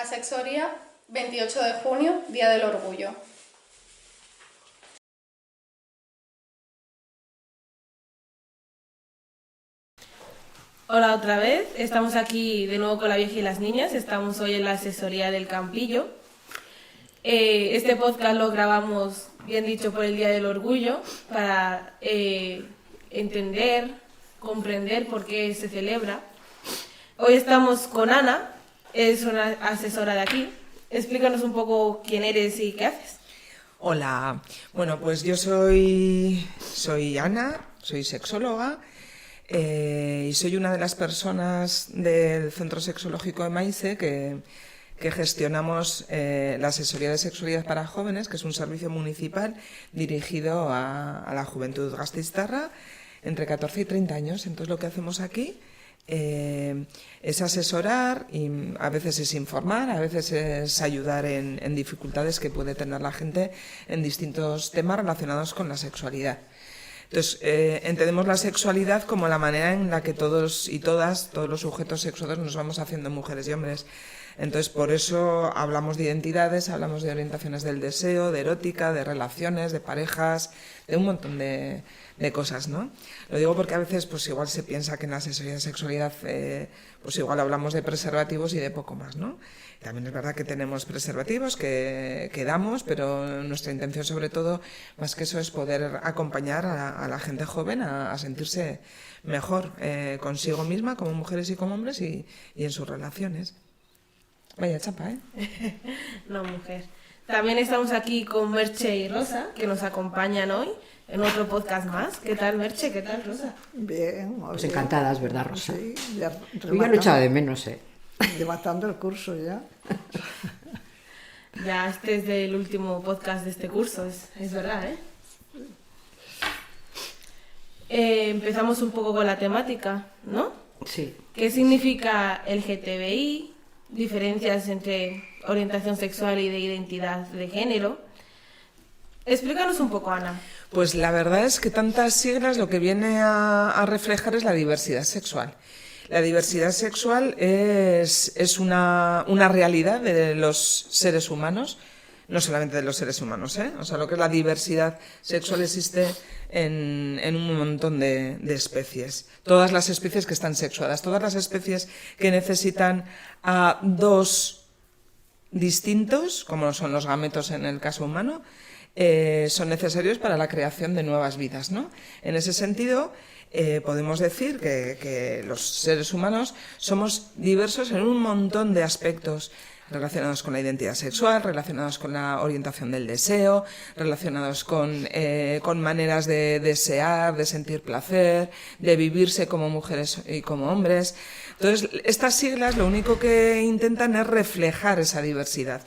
Asexoría, 28 de junio, Día del Orgullo. Hola otra vez, estamos aquí de nuevo con la vieja y las niñas, estamos hoy en la asesoría del Campillo. Este podcast lo grabamos, bien dicho, por el Día del Orgullo, para entender, comprender por qué se celebra. Hoy estamos con Ana, es una asesora de aquí. Explícanos un poco quién eres y qué haces. Hola, bueno, pues yo soy Ana, soy sexóloga y soy una de las personas del Centro Sexológico de Maíse que gestionamos la asesoría de sexualidad para jóvenes, que es un servicio municipal dirigido a la juventud gasteiztarra entre 14 y 30 años. Entonces lo que hacemos aquí es asesorar y a veces es informar, a veces es ayudar en dificultades que puede tener la gente en distintos temas relacionados con la sexualidad. Entonces, entendemos la sexualidad como la manera en la que todos y todas, todos los sujetos sexuados nos vamos haciendo mujeres y hombres. Entonces, por eso hablamos de identidades, hablamos de orientaciones del deseo, de erótica, de relaciones, de parejas, de un montón de cosas, ¿no? Lo digo porque a veces, pues igual se piensa que en la asesoría de sexualidad, pues igual hablamos de preservativos y de poco más, ¿no? También es verdad que tenemos preservativos que damos, pero nuestra intención sobre todo, más que eso, es poder acompañar a la gente joven a sentirse mejor consigo misma, como mujeres y como hombres, y en sus relaciones. Vaya chapa, ¿eh? No, mujer. También estamos aquí con Merche y Rosa, que nos acompañan hoy en otro podcast más. ¿Qué tal, Merche? ¿Qué tal, Rosa? Bien. Pues encantadas, ¿verdad, Rosa? Sí, ya Yo ya lo echaba de menos, ¿eh? Rematando el curso ya. Ya este es el último podcast de este curso, es verdad, ¿eh? Empezamos un poco con la temática, ¿no? Sí. ¿Qué significa el LGTBI? Diferencias entre orientación sexual y de identidad de género. Explícanos un poco, Ana. Pues la verdad es que tantas siglas lo que viene a reflejar es la diversidad sexual. La diversidad sexual es una realidad de los seres humanos, no solamente de los seres humanos, ¿eh? O sea, lo que es la diversidad sexual existe en un montón de especies. Todas las especies que están sexuadas, todas las especies que necesitan a dos distintos, como son los gametos en el caso humano, son necesarios para la creación de nuevas vidas, ¿no? En ese sentido, podemos decir que los seres humanos somos diversos en un montón de aspectos relacionados con la identidad sexual, relacionados con la orientación del deseo, relacionados con maneras de desear, de sentir placer, de vivirse como mujeres y como hombres. Entonces, estas siglas lo único que intentan es reflejar esa diversidad.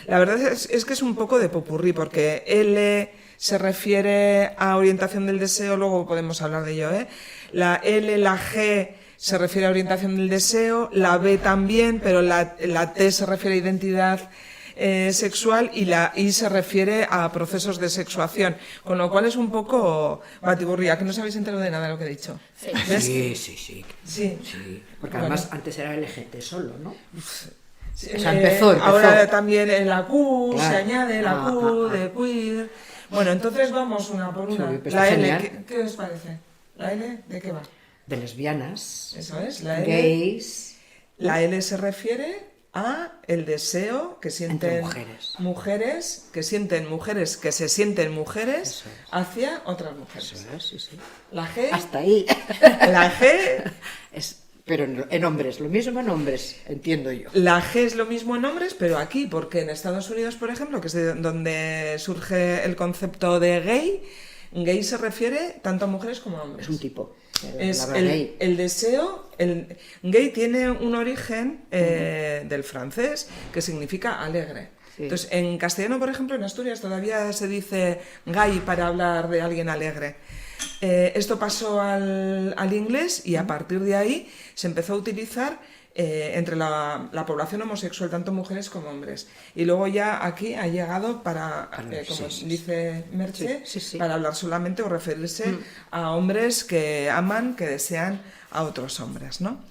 La verdad es que es un poco de popurrí, porque L se refiere a orientación del deseo, luego podemos hablar de ello, ¿eh? La L, la G se refiere a orientación del deseo, la B también, pero la T se refiere a identidad sexual y la I se refiere a procesos de sexuación, con lo cual es un poco batiburría, que no os habéis enterado de nada de lo que he dicho. Sí. Porque además antes era LGT solo, ¿no? Sí, o sea, empezó. Ahora también en la Q, claro. Se añade la Q de queer. Bueno, entonces vamos una por una. Sí, pues la L, genial. ¿qué os parece? ¿La L de qué va? De lesbianas, Eso es, la L. gays. La L se refiere a el deseo que sienten Entre mujeres. mujeres que se sienten mujeres Eso es. hacia otras mujeres. Eso es, sí, sí. La G, Hasta ahí. la G, Pero en hombres, lo mismo en hombres, entiendo yo. la G es lo mismo en hombres, pero aquí, porque en Estados Unidos, por ejemplo, que es de donde surge el concepto de gay se refiere tanto a mujeres como a hombres. Es un tipo. Es La gay. el deseo. El gay tiene un origen del francés que significa alegre. Sí. Entonces, en castellano, por ejemplo, en Asturias todavía se dice gay para hablar de alguien alegre. Esto pasó al inglés y a partir de ahí se empezó a utilizar entre la población homosexual, tanto mujeres como hombres. Y luego ya aquí ha llegado para, como dice Merche, Sí. para hablar solamente o referirse a hombres que aman, que desean a otros hombres, ¿no?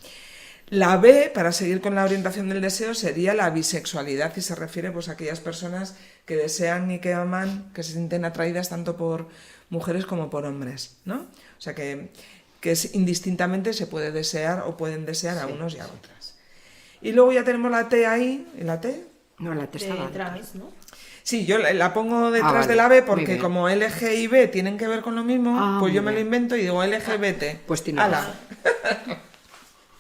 La B, para seguir con la orientación del deseo, sería la bisexualidad y se refiere pues a aquellas personas que desean y que aman, que se sienten atraídas tanto por mujeres como por hombres, ¿no? O sea que indistintamente se puede desear o pueden desear a unos y a otras. Y luego ya tenemos la T ahí, ¿y la T? No, la T estaba Detrás, antes. ¿no? Sí, yo la pongo detrás vale, de la B muy porque bien. como LG y B tienen que ver con lo mismo, pues yo muy me lo bien. invento y digo LGBT. Pues tiene ¡Hala! razón.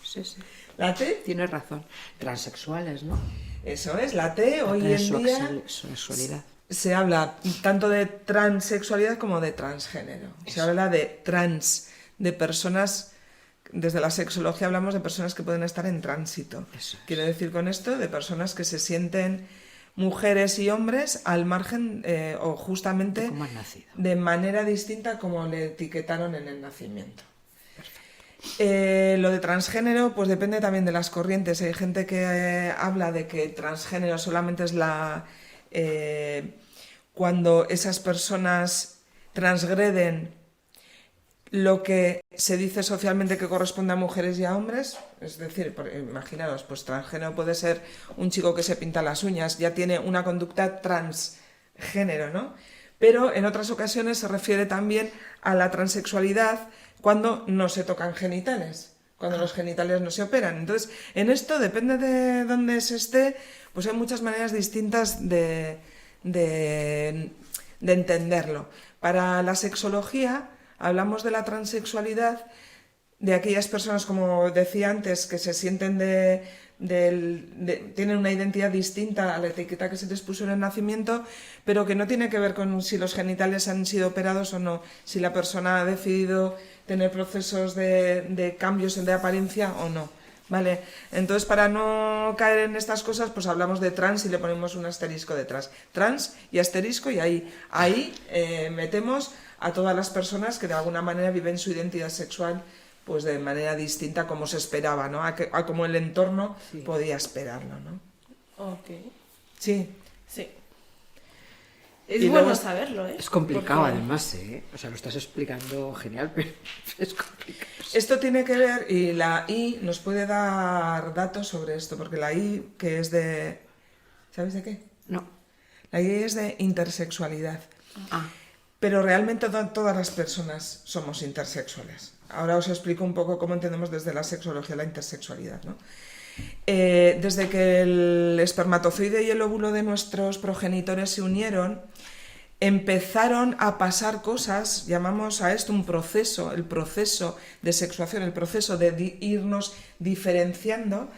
Sí, sí. La T, Tienes razón. Transexuales, ¿no? eso es, la T hoy en día Sexualidad. se habla tanto de transexualidad como de transgénero. Se habla de trans, de personas, desde la sexología hablamos de personas que pueden estar en tránsito. Eso es. Quiere decir con esto de personas que se sienten mujeres y hombres al margen o justamente ¿Cómo han nacido? de manera distinta como le etiquetaron en el nacimiento. Lo de transgénero pues depende también de las corrientes. Hay gente que habla de que transgénero solamente es cuando esas personas transgreden lo que se dice socialmente que corresponde a mujeres y a hombres. Es decir, imaginaros, pues transgénero puede ser un chico que se pinta las uñas, ya tiene una conducta transgénero, ¿no? Pero en otras ocasiones se refiere también a la transexualidad cuando no se tocan genitales, cuando los genitales no se operan. Entonces, en esto, depende de dónde se esté, pues hay muchas maneras distintas de entenderlo. Para la sexología hablamos de la transexualidad, de aquellas personas, como decía antes, que se sienten tienen una identidad distinta a la etiqueta que se les puso en el nacimiento, pero que no tiene que ver con si los genitales han sido operados o no, si la persona ha decidido tener procesos de cambios de apariencia o no. Vale, entonces para no caer en estas cosas, pues hablamos de trans y le ponemos un asterisco detrás. Trans y asterisco, y ahí metemos a todas las personas que de alguna manera viven su identidad sexual pues de manera distinta como se esperaba, ¿no? A como el entorno podía esperarlo, ¿no? Ok. Sí. Sí. Es Y bueno luego saberlo, ¿eh? Es complicado Porque- además, ¿eh? O sea, lo estás explicando genial, pero es complicado. Esto tiene que ver, y la I nos puede dar datos sobre esto, porque la I, que es de... ¿Sabéis de qué? No. La I es de intersexualidad. Ah, Pero realmente todas las personas somos intersexuales. Ahora os explico un poco cómo entendemos desde la sexología la intersexualidad, ¿no? Desde que el espermatozoide y el óvulo de nuestros progenitores se unieron, empezaron a pasar cosas, llamamos a esto un proceso, el proceso de sexuación, el proceso de irnos diferenciando,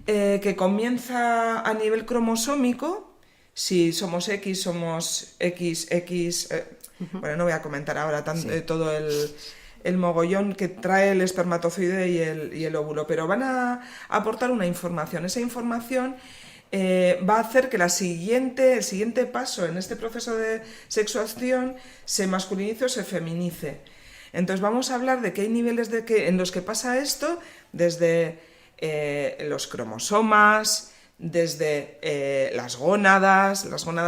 que comienza a nivel cromosómico. Si somos X, somos XX... Bueno, no voy a comentar ahora todo el mogollón que trae el espermatozoide y el óvulo, pero van a aportar una información. Esa información va a hacer que el siguiente paso en este proceso de sexuación se masculinice o se feminice. Entonces vamos a hablar de que hay niveles en los que pasa esto, desde los cromosomas, desde las gónadas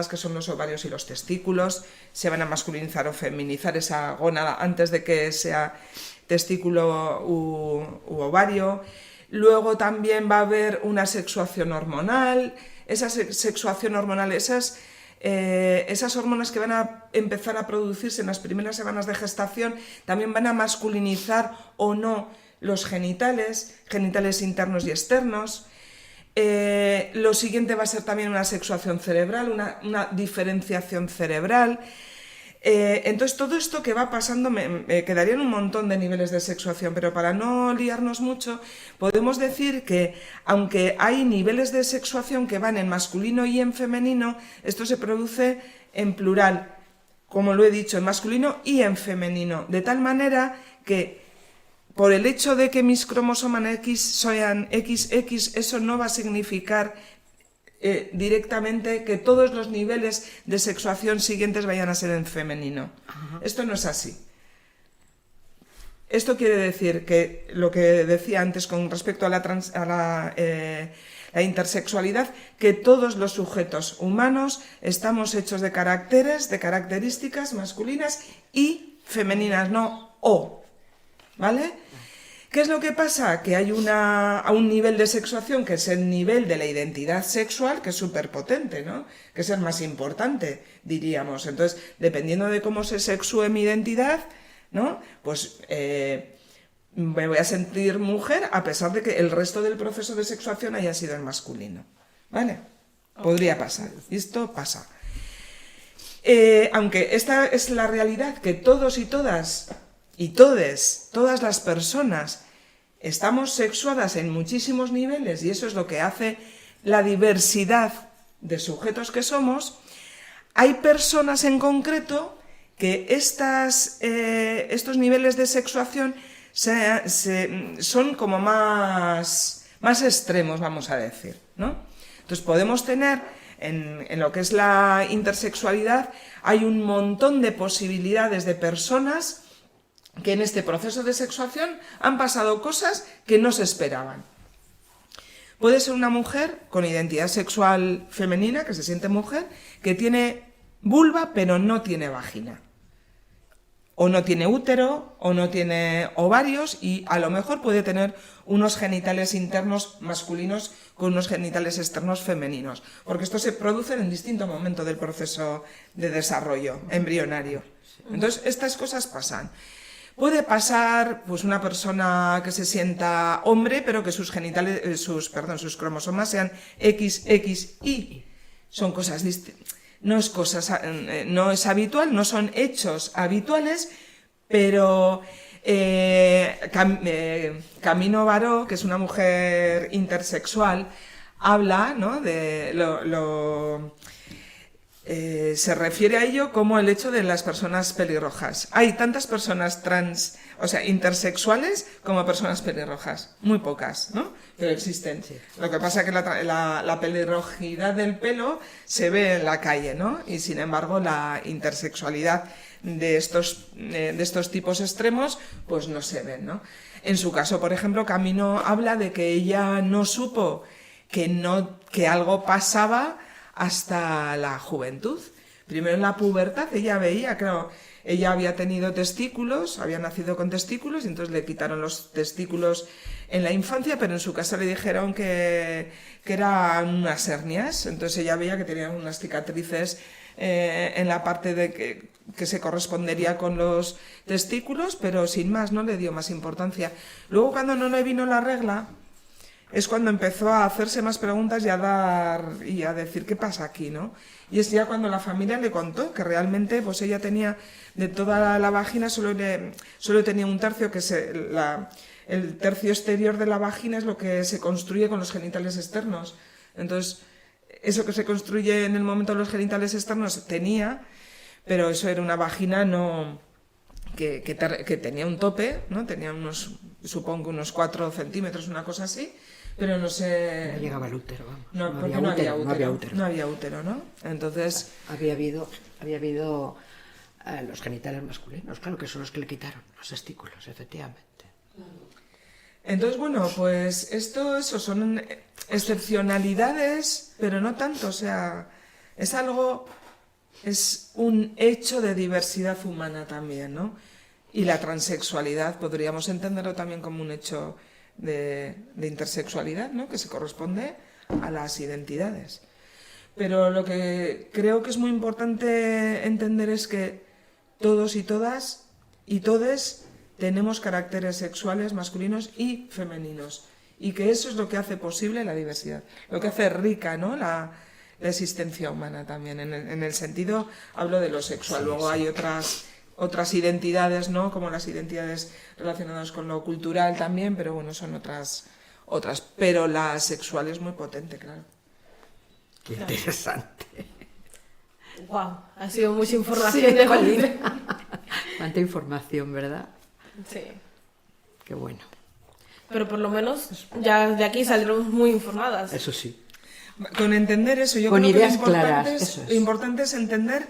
que son los ovarios y los testículos, se van a masculinizar o feminizar esa gónada antes de que sea testículo u ovario. Luego también va a haber una sexuación hormonal. Esa sexuación hormonal, esas hormonas que van a empezar a producirse en las primeras semanas de gestación, también van a masculinizar o no los genitales internos y externos. Lo siguiente va a ser también una sexuación cerebral, una diferenciación cerebral. Entonces todo esto que va pasando me quedarían un montón de niveles de sexuación, pero para no liarnos mucho podemos decir que aunque hay niveles de sexuación que van en masculino y en femenino, esto se produce en plural, como lo he dicho, en masculino y en femenino, de tal manera que por el hecho de que mis cromosomas X sean XX, eso no va a significar directamente que todos los niveles de sexuación siguientes vayan a ser en femenino. Ajá. Esto no es así. Esto quiere decir que lo que decía antes con respecto a la intersexualidad, que todos los sujetos humanos estamos hechos de características masculinas y femeninas, no o. ¿Vale? ¿Qué es lo que pasa? Que hay a un nivel de sexuación que es el nivel de la identidad sexual, que es súper potente, ¿no? Que es el más importante, diríamos. Entonces, dependiendo de cómo se sexúe mi identidad, ¿no? Pues me voy a sentir mujer a pesar de que el resto del proceso de sexuación haya sido el masculino, ¿vale? Podría pasar. Y esto pasa. Aunque esta es la realidad que todos y todas y todas las personas estamos sexuadas en muchísimos niveles y eso es lo que hace la diversidad de sujetos que somos, hay personas en concreto que estos niveles de sexuación son como más extremos, vamos a decir, ¿no? Entonces podemos tener en lo que es la intersexualidad, hay un montón de posibilidades de personas que en este proceso de sexuación han pasado cosas que no se esperaban. Puede ser una mujer con identidad sexual femenina, que se siente mujer, que tiene vulva pero no tiene vagina. O no tiene útero, o no tiene ovarios, y a lo mejor puede tener unos genitales internos masculinos con unos genitales externos femeninos. Porque esto se produce en distinto momento del proceso de desarrollo embrionario. Entonces, estas cosas pasan. Puede pasar, pues, una persona que se sienta hombre, pero que sus cromosomas sean XXY. Son cosas distintas. No es habitual, no son hechos habituales, pero Camino Baró, que es una mujer intersexual, habla, ¿no? Se refiere a ello como el hecho de las personas pelirrojas. Hay tantas personas intersexuales como personas pelirrojas. Muy pocas, ¿no? Pero existen. Sí. Lo que pasa es que la pelirrojidad del pelo se ve en la calle, ¿no? Y sin embargo la intersexualidad de estos tipos extremos pues no se ven, ¿no? En su caso, por ejemplo, Camino habla de que ella no supo que algo pasaba hasta la juventud. Primero en la pubertad ella veía, claro, ella había tenido testículos, había nacido con testículos y entonces le quitaron los testículos en la infancia, pero en su casa le dijeron que eran unas hernias, entonces ella veía que tenía unas cicatrices en la parte que se correspondería con los testículos, pero sin más, no le dio más importancia. Luego cuando no le vino la regla, es cuando empezó a hacerse más preguntas y a decir qué pasa aquí, ¿no? Y es ya cuando la familia le contó que realmente pues ella tenía de toda la vagina solo tenía un tercio, que es el tercio exterior de la vagina es lo que se construye con los genitales externos. Entonces, eso que se construye en el momento de los genitales externos tenía, pero eso era una vagina que tenía un tope, ¿no? Tenía supongo unos 4 centímetros, una cosa así. Pero no sé... No llegaba al útero, vamos. No había útero. No había útero, ¿no? Entonces... Había habido los genitales masculinos, claro, que son los que le quitaron, los testículos, efectivamente. Entonces, bueno, pues eso son excepcionalidades, pero no tanto, o sea, es un hecho de diversidad humana también, ¿no? Y la transexualidad podríamos entenderlo también como un hecho de intersexualidad, ¿no? Que se corresponde a las identidades. Pero lo que creo que es muy importante entender es que todos y todas y todes tenemos caracteres sexuales masculinos y femeninos y que eso es lo que hace posible la diversidad, lo que hace rica, ¿no? la existencia humana también. En el sentido, hablo de lo sexual. Luego hay otras identidades, ¿no? Como las identidades relacionadas con lo cultural también, pero bueno, son otras. Pero la sexual es muy potente, claro. Qué interesante. Wow, ha sido mucha información de Jolín. Cuánta información, ¿verdad? Sí. Qué bueno. Pero por lo menos ya de aquí saldremos muy informadas. Eso sí. Con entender eso, yo con creo ideas que claras, lo importante es entender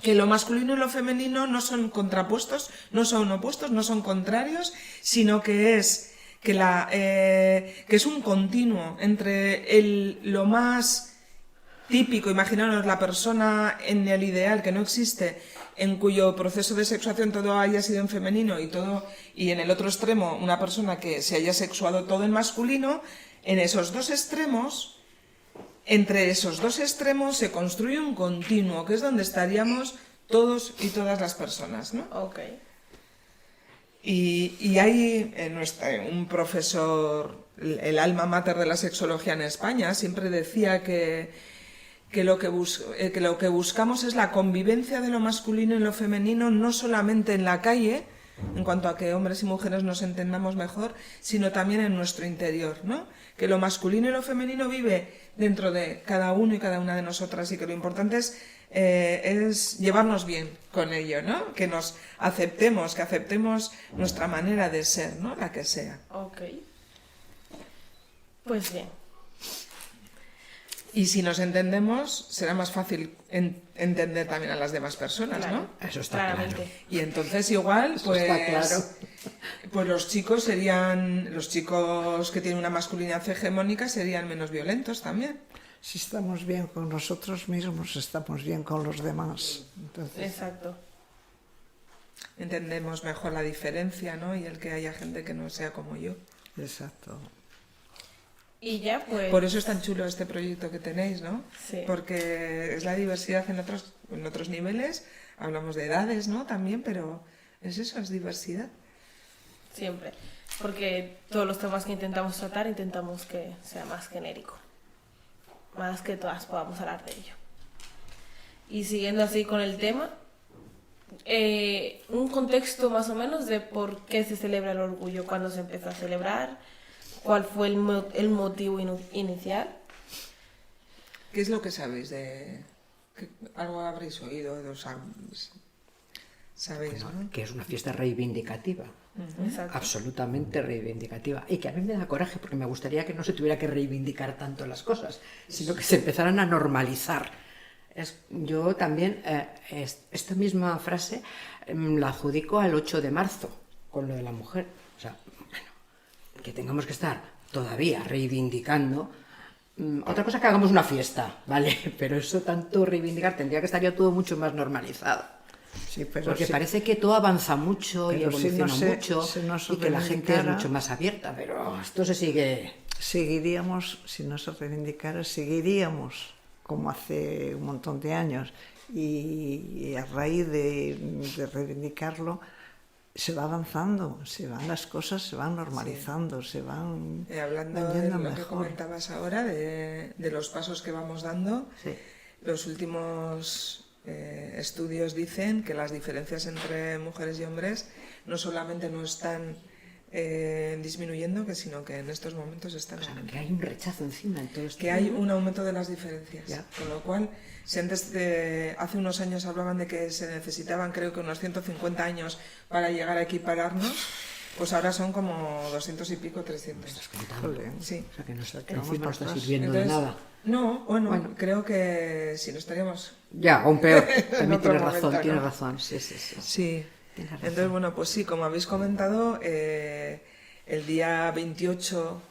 que lo masculino y lo femenino no son contrapuestos, no son opuestos, no son contrarios, sino que es un continuo entre lo más típico, imaginaros la persona en el ideal que no existe, en cuyo proceso de sexuación todo haya sido en femenino y en el otro extremo una persona que se haya sexuado todo en masculino, en esos dos extremos, entre esos dos extremos se construye un continuo, que es donde estaríamos todos y todas las personas, ¿no? Ok. Y hay un profesor, el alma mater de la sexología en España, siempre decía que lo que buscamos es la convivencia de lo masculino y lo femenino, no solamente en la calle, en cuanto a que hombres y mujeres nos entendamos mejor, sino también en nuestro interior, ¿no? Que lo masculino y lo femenino vive dentro de cada uno y cada una de nosotras y que lo importante es llevarnos bien con ello, ¿no? Que nos aceptemos, que aceptemos nuestra manera de ser, ¿no? La que sea. Ok. Pues bien. Y si nos entendemos, será más fácil entender también a las demás personas, Claro. ¿no? Eso está Claramente. claro. Y entonces igual, Eso pues, está claro. pues los chicos que tienen una masculinidad hegemónica serían menos violentos también. Si estamos bien con nosotros mismos, estamos bien con los demás. Entonces, Exacto. Entendemos mejor la diferencia, ¿no? Y el que haya gente que no sea como yo. exacto. Y ya pues... Por eso es tan chulo este proyecto que tenéis, ¿no? Sí. Porque es la diversidad en otros niveles. Hablamos de edades, ¿no? También, pero es eso, es diversidad. Siempre. Porque todos los temas que intentamos tratar, intentamos que sea más genérico. Más que todas podamos hablar de ello. Y siguiendo así con el tema, un contexto más o menos de por qué se celebra el orgullo, cuándo se empezó a celebrar, cuál fue el motivo inicial. ¿Qué es lo que sabéis de...? Algo habréis oído, sabéis, Bueno, ¿no? que es una fiesta reivindicativa. Exacto. Absolutamente reivindicativa. Y que a mí me da coraje porque me gustaría que no se tuviera que reivindicar tanto las cosas, sino que se empezaran a normalizar. Yo también esta misma frase la adjudico al 8 de marzo, con lo de la mujer. O sea, bueno, que tengamos que estar todavía reivindicando. Otra cosa que hagamos una fiesta, ¿vale? Pero eso tanto reivindicar tendría que estar ya todo mucho más normalizado. Sí, pero Porque sí, parece que todo avanza mucho y pero si evoluciona no se- mucho si no se y que la gente es reivindicara- mucho más abierta, pero esto se sigue... seguiríamos, si no se reivindicara, seguiríamos como hace un montón de años. Y a raíz de reivindicarlo, se va avanzando, las cosas se van normalizando, se van Hablando de yendo lo que mejor. comentabas ahora, de los pasos que vamos dando, Sí. los últimos estudios dicen que las diferencias entre mujeres y hombres no solamente no están disminuyendo, sino que en estos momentos están O sea, aumentando. que hay un rechazo encima en todo esto. Que hay un aumento de las diferencias. Ya. Con lo cual, si antes hace unos años hablaban de que se necesitaban, creo que unos 150 años para llegar a equipararnos, pues ahora son como 200 y pico, 300. Jolín. Sí. O sea, que sea, que vamos encima no para está atrás. sirviendo de Entonces, nada. No, bueno, Bueno. creo que si no estaríamos... Ya, aún peor. En También otro tienes razón, momento, tienes ¿no? razón. Sí, sí, sí. Sí. Tienes razón. Entonces, bueno, pues sí, como habéis comentado, el día 28,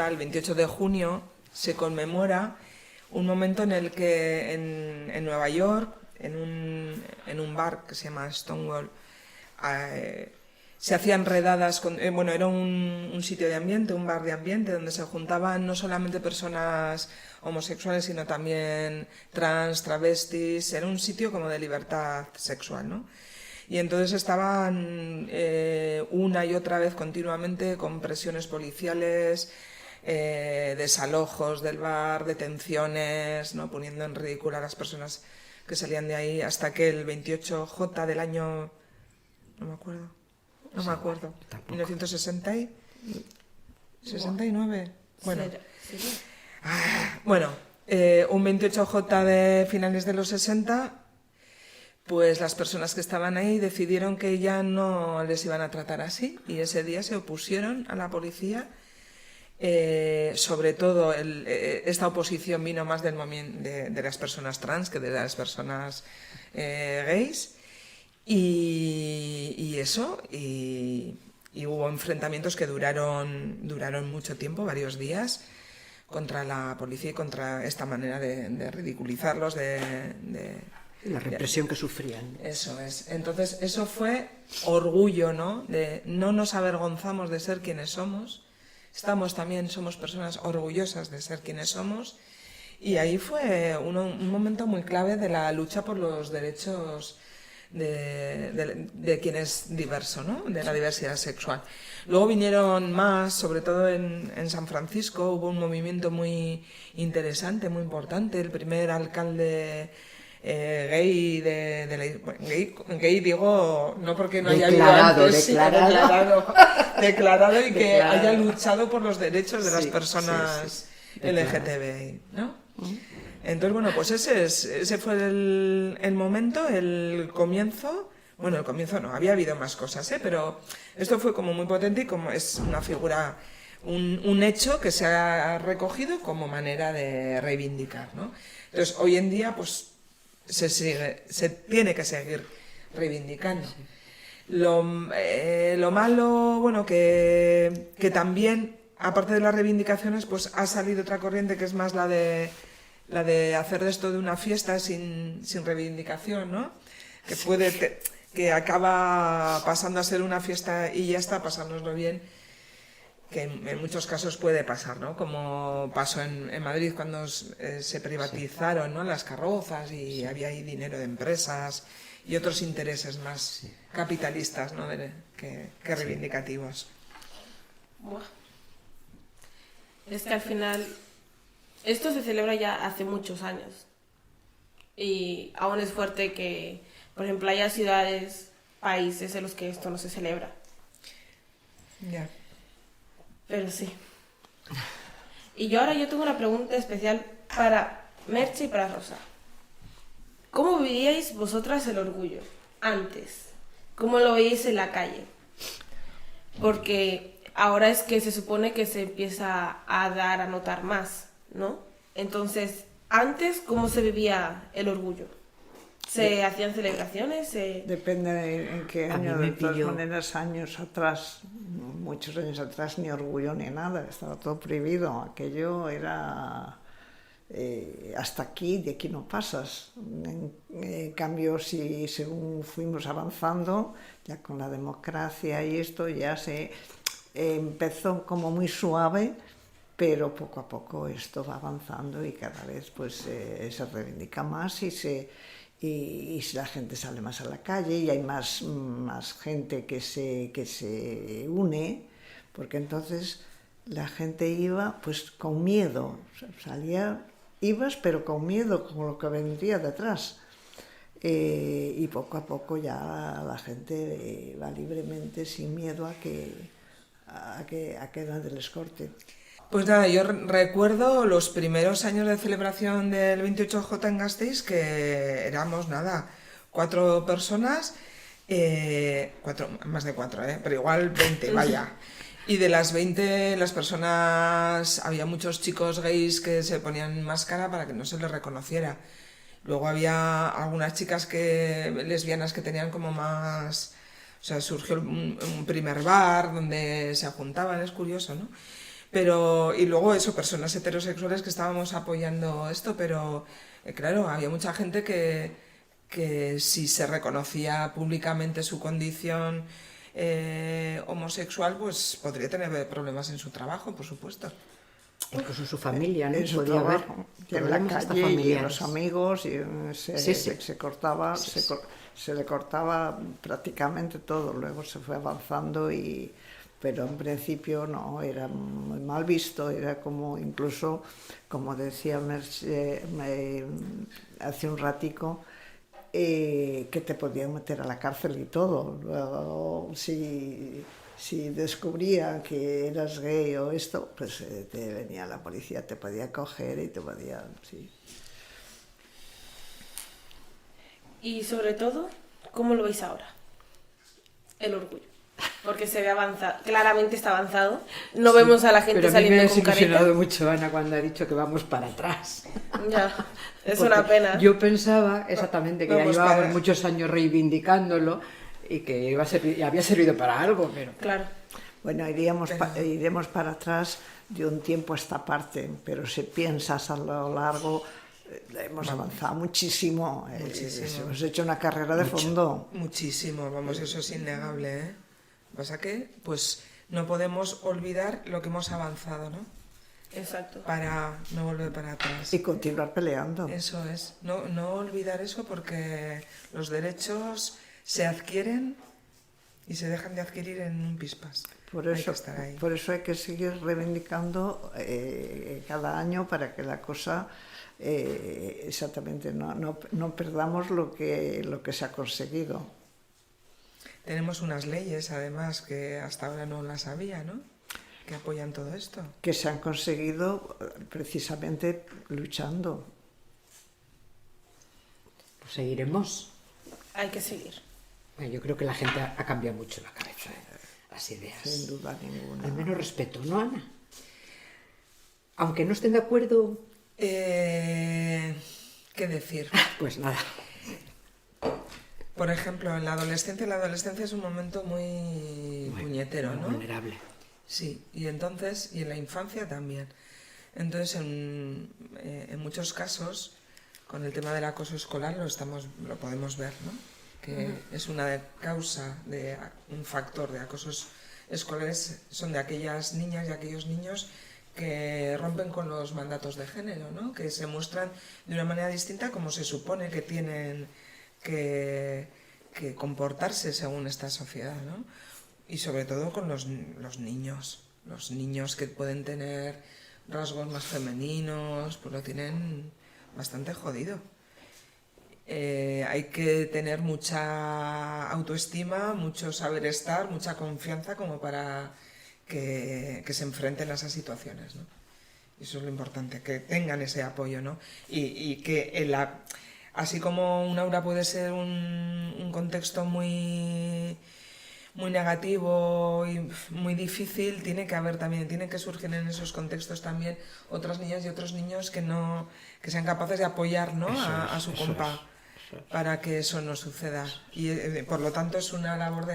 el 28 de junio, se conmemora un momento en el que en Nueva York, en un bar que se llama Stonewall, se hacían redadas, era un sitio de ambiente, un bar de ambiente, donde se juntaban no solamente personas homosexuales, sino también trans, travestis, era un sitio como de libertad sexual, ¿no? Y entonces estaban una y otra vez continuamente con presiones policiales, desalojos del bar, detenciones, ¿no? Poniendo en ridículo a las personas que salían de ahí, hasta que el 28J del año... no me acuerdo. 1969. Bueno, Sí. bueno, un 28J de finales de los 60, pues las personas que estaban ahí decidieron que ya no les iban a tratar así y ese día se opusieron a la policía. Sobre todo esta oposición vino más de las personas trans que de las personas gays y hubo enfrentamientos que duraron mucho tiempo, varios días, contra la policía y contra esta manera de ridiculizarlos, de La represión que sufrían. Eso es. Entonces, eso fue orgullo, ¿no? De no nos avergonzamos de ser quienes somos. Somos personas orgullosas de ser quienes somos. Y ahí fue un momento muy clave de la lucha por los derechos de quien es diverso, ¿no? De la diversidad sexual. Luego vinieron más, sobre todo en San Francisco, hubo un movimiento muy interesante, muy importante. El primer alcalde gay gay digo no porque no haya habido antes, declarado y que haya luchado por los derechos de las personas LGTBI, ¿no? Entonces, bueno, pues ese fue el momento, el comienzo. Bueno, el comienzo no, había habido más cosas, pero esto fue como muy potente y como es una figura, un hecho que se ha recogido como manera de reivindicar, ¿no? Entonces, hoy en día, pues se tiene que seguir reivindicando. Lo malo, bueno, que también, aparte de las reivindicaciones, pues ha salido otra corriente que es más la de hacer de esto de una fiesta sin reivindicación, ¿no? Que acaba pasando a ser una fiesta y ya está, pasárnoslo bien, que en muchos casos puede pasar, ¿no? Como pasó en Madrid cuando se privatizaron, ¿no? Las carrozas y había ahí dinero de empresas y otros intereses más capitalistas, ¿no? que reivindicativos. Buah. Es que al final esto se celebra ya hace muchos años y aún es fuerte que, por ejemplo, haya ciudades, países en los que esto no se celebra. Ya. Pero sí. Y yo tengo una pregunta especial para Merche y para Rosa. ¿Cómo vivíais vosotras el orgullo antes? ¿Cómo lo veíais en la calle? Porque ahora es que se supone que se empieza a dar a notar más, ¿no? Entonces, antes, ¿cómo se vivía el orgullo? ¿Se hacían celebraciones? Depende en qué A mí año. me De todas pilló. maneras, años atrás, muchos años atrás, ni orgullo ni nada, estaba todo prohibido. Aquello era hasta aquí, de aquí no pasas. En cambio, si según fuimos avanzando, ya con la democracia y esto, ya se empezó como muy suave, pero poco a poco esto va avanzando y cada vez pues se reivindica más y la gente sale más a la calle y hay más gente que se une, porque entonces la gente iba pues con miedo, ibas pero con miedo, con lo que vendría detrás. Y poco a poco ya la gente va libremente, sin miedo a que nadie les corte. Pues nada, yo recuerdo los primeros años de celebración del 28J en Gasteiz, que éramos, 4 personas, más de 4, pero igual 20, vaya. Y de las 20, las personas, había muchos chicos gays que se ponían máscara para que no se les reconociera. Luego había algunas chicas lesbianas que tenían como más... O sea, surgió un primer bar donde se juntaban, es curioso, ¿no? Y luego personas heterosexuales que estábamos apoyando esto, pero claro, había mucha gente que si se reconocía públicamente su condición homosexual, pues podría tener problemas en su trabajo, por supuesto. Incluso en su familia, ¿no? En su Podía haber trabajo, y en la calle, y los amigos, y se cortaba, se le cortaba prácticamente todo. Luego se fue avanzando pero en principio no, era muy mal visto, era como incluso, como decía hace un ratico, que te podían meter a la cárcel y todo. Luego, si descubrían que eras gay o esto, pues te venía la policía, te podía coger y te podía... Sí. Y sobre todo, ¿cómo lo veis ahora? El orgullo. Porque se ve avanzado, claramente está avanzado. No vemos a la gente saliendo con careta. Pero a mí me ha desilusionado mucho Ana cuando ha dicho que vamos para atrás. Ya, es Porque una pena. Yo pensaba exactamente que ya Vamos llevábamos para... muchos años reivindicándolo y que había servido para algo, pero... Claro. Bueno, iremos para atrás de un tiempo a esta parte, pero si piensas a lo largo, hemos avanzado muchísimo. Muchísimo. Hemos hecho una carrera de fondo. Muchísimo, vamos, eso es innegable, ¿eh? Pasa que, pues, no podemos olvidar lo que hemos avanzado, ¿no? Exacto. Para no volver para atrás. Y continuar peleando. Eso es, no olvidar eso porque los derechos se adquieren y se dejan de adquirir en un pispás. Por Hay eso, que estar ahí. por eso hay que seguir reivindicando cada año para que la cosa exactamente no perdamos lo que se ha conseguido. Tenemos unas leyes, además, que hasta ahora no las había, ¿no? Que apoyan todo esto. Que se han conseguido precisamente luchando. Pues seguiremos. Hay que seguir. Bueno, yo creo que la gente ha cambiado mucho la cabeza, las ideas. Sin duda ninguna. Al menos respeto, ¿no, Ana? Aunque no estén de acuerdo, ¿Qué decir? pues nada. Por ejemplo, en la adolescencia es un momento muy puñetero, muy ¿no? vulnerable. Sí, y entonces, y en la infancia también. Entonces, en muchos casos, con el tema del acoso escolar lo podemos ver, ¿no? Que es una causa de un factor de acosos escolares, son de aquellas niñas y aquellos niños que rompen con los mandatos de género, ¿no? Que se muestran de una manera distinta como se supone que tienen que comportarse según esta sociedad, ¿no? Y sobre todo con los niños que pueden tener rasgos más femeninos, pues lo tienen bastante jodido. Hay que tener mucha autoestima, mucho saber estar, mucha confianza como para que se enfrenten a esas situaciones, ¿no? Y eso es lo importante, que tengan ese apoyo, ¿no? Y que así como un aula puede ser un contexto muy negativo y muy difícil, tiene que surgir en esos contextos también otras niñas y otros niños que sean capaces de apoyar, ¿no? a su compa para que eso no suceda. Y por lo tanto es una labor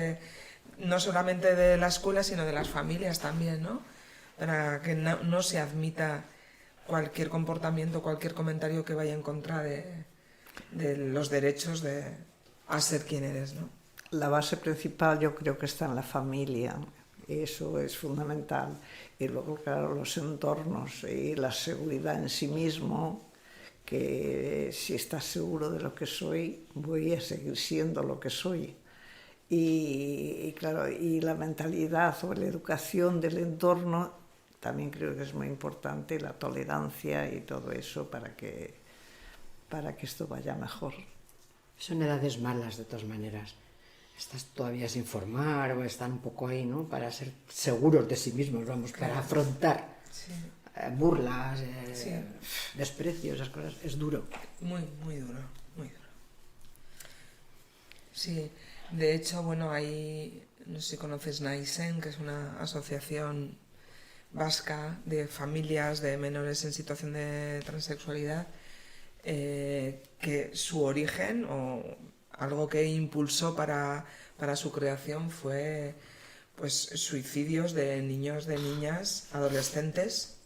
no solamente de la escuela, sino de las familias también, ¿no? Para que no se admita cualquier comportamiento, cualquier comentario que vaya en contra de los derechos a ser quien eres, ¿no? La base principal yo creo que está en la familia, eso es fundamental. Y luego, claro, los entornos y la seguridad en sí mismo, que si estás seguro de lo que soy, voy a seguir siendo lo que soy. Y claro, y la mentalidad o la educación del entorno también creo que es muy importante, la tolerancia y todo eso para que esto vaya mejor. Son edades malas, de todas maneras. Estás todavía sin formar o están un poco ahí, ¿no? Para ser seguros de sí mismos, vamos, Claro. para afrontar burlas, Sí. desprecios, esas cosas. Es duro. Muy, muy duro, muy duro. Sí, de hecho, bueno, no sé si conoces Naisen, que es una asociación vasca de familias de menores en situación de transexualidad, que su origen o algo que impulsó para su creación fue pues suicidios de niños, de niñas, adolescentes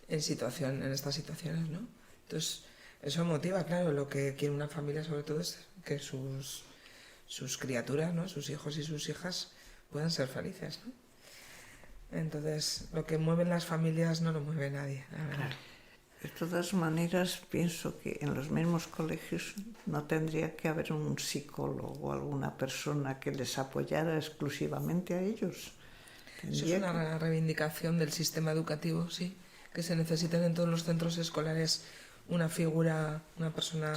en estas situaciones, ¿no? Entonces, eso motiva, claro, lo que quiere una familia sobre todo es que sus criaturas, ¿no? Sus hijos y sus hijas puedan ser felices, ¿no? Entonces, lo que mueven las familias no lo mueve nadie, la verdad. Claro. De todas maneras, pienso que en los mismos colegios no tendría que haber un psicólogo o alguna persona que les apoyara exclusivamente a ellos. Eso es una reivindicación del sistema educativo, sí, que se necesitan en todos los centros escolares una figura, una persona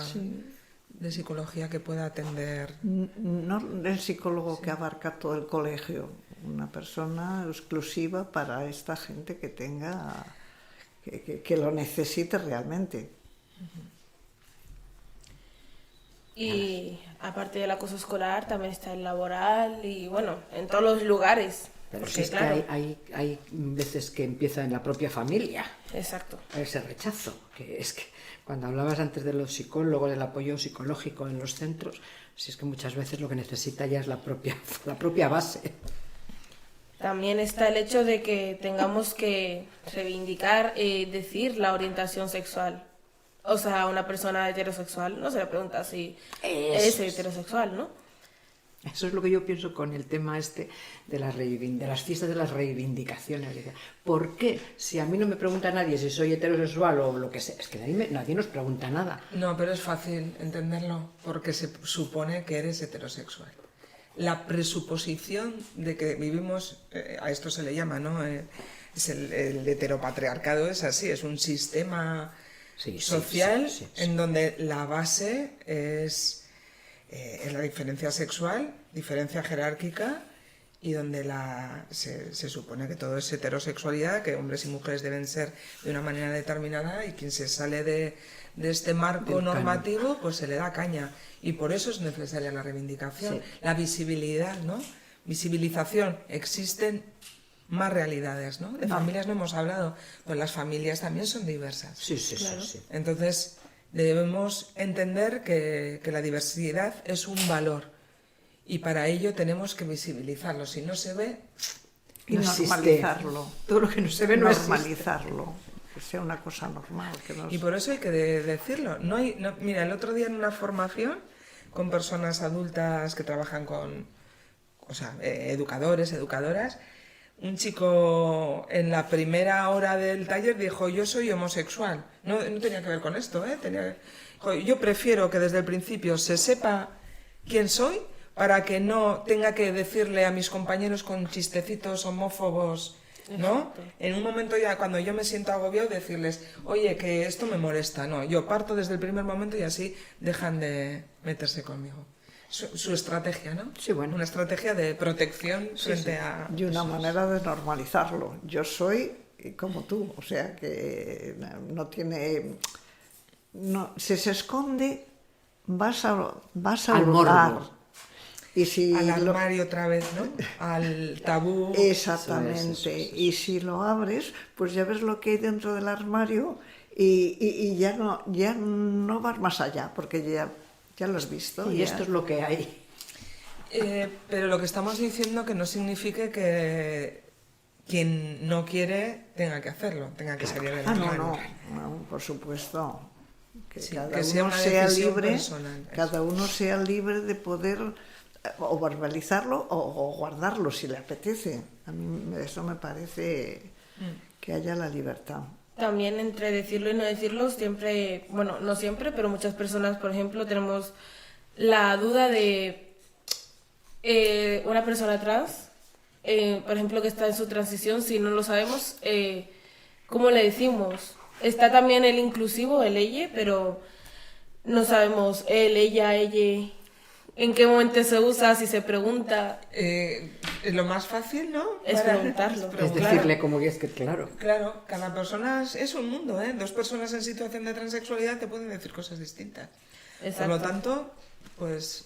de psicología que pueda atender. No el psicólogo que abarca todo el colegio, una persona exclusiva para esta gente que tenga... Que lo necesite realmente. Y aparte del acoso escolar, también está el laboral y, bueno, en todos los lugares. Pero Porque, si es claro, que hay veces que empieza en la propia familia exacto. ese rechazo. Que es que cuando hablabas antes de los psicólogos, del apoyo psicológico en los centros, si es que muchas veces lo que necesita ya es la propia base. También está el hecho de que tengamos que reivindicar, decir la orientación sexual. o sea, a una persona heterosexual no se le pregunta si es heterosexual, ¿no? Eso es lo que yo pienso con el tema este de las fiestas de las reivindicaciones. Dice, ¿por qué? Si a mí no me pregunta nadie si soy heterosexual o lo que sea, es que nadie nos pregunta nada. No, pero es fácil entenderlo porque se supone que eres heterosexual. La presuposición de que vivimos, a esto se le llama, ¿no? Es el heteropatriarcado, es así, es un sistema social sí. en donde la base es la diferencia sexual, diferencia jerárquica, y donde se supone que todo es heterosexualidad, que hombres y mujeres deben ser de una manera determinada, y quien se sale de este marco normativo, pues se le da caña. Y por eso es necesaria la reivindicación, la visibilidad, ¿no? Visibilización. Existen más realidades, ¿no? De familias no hemos hablado, pues las familias también son diversas. Sí. Entonces, debemos entender que la diversidad es un valor y para ello tenemos que visibilizarlo. Si no se ve, y no normalizarlo. Existe. Todo lo que no se ve no normalizarlo, que sea una cosa normal. Y por eso hay que decirlo. Mira, el otro día en una formación con personas adultas que trabajan con, educadores, educadoras, un chico en la primera hora del taller dijo, yo soy homosexual. No tenía que ver con esto, dijo, yo prefiero que desde el principio se sepa quién soy para que no tenga que decirle a mis compañeros con chistecitos homófobos, ¿no? En un momento ya, cuando yo me siento agobiado, decirles, oye, que esto me molesta. No, yo parto desde el primer momento y así dejan de meterse conmigo. Su estrategia, ¿no? Sí, bueno. Una estrategia de protección frente a... Y una manera de normalizarlo. Yo soy como tú, o sea que no tiene... No, si se esconde, vas a al hurgar. morbo. Y si al armario otra vez, ¿no? Al tabú. Exactamente. Eso. Y si lo abres, pues ya ves lo que hay dentro del armario y ya no vas más allá, porque ya lo has visto. Y ya. esto es lo que hay. Pero lo que estamos diciendo que no signifique que quien no quiere tenga que hacerlo, tenga que salir del armario. No, por supuesto. Que Sí, cada que sea uno una sea decisión libre, personal, cada uno sea libre de poder o verbalizarlo o guardarlo si le apetece. A mí eso me parece que haya la libertad. También entre decirlo y no decirlo, siempre, bueno, no siempre, pero muchas personas, por ejemplo, tenemos la duda de una persona trans, por ejemplo, que está en su transición, si no lo sabemos, ¿cómo le decimos? Está también el inclusivo, el ella, pero no sabemos él, ella, en qué momento se usa, si se pregunta. Lo más fácil, ¿no? Es preguntarlo. Es decirle como que es que, claro. Claro, cada persona es un mundo, ¿eh? Dos personas en situación de transexualidad te pueden decir cosas distintas. Exacto. Por lo tanto, pues...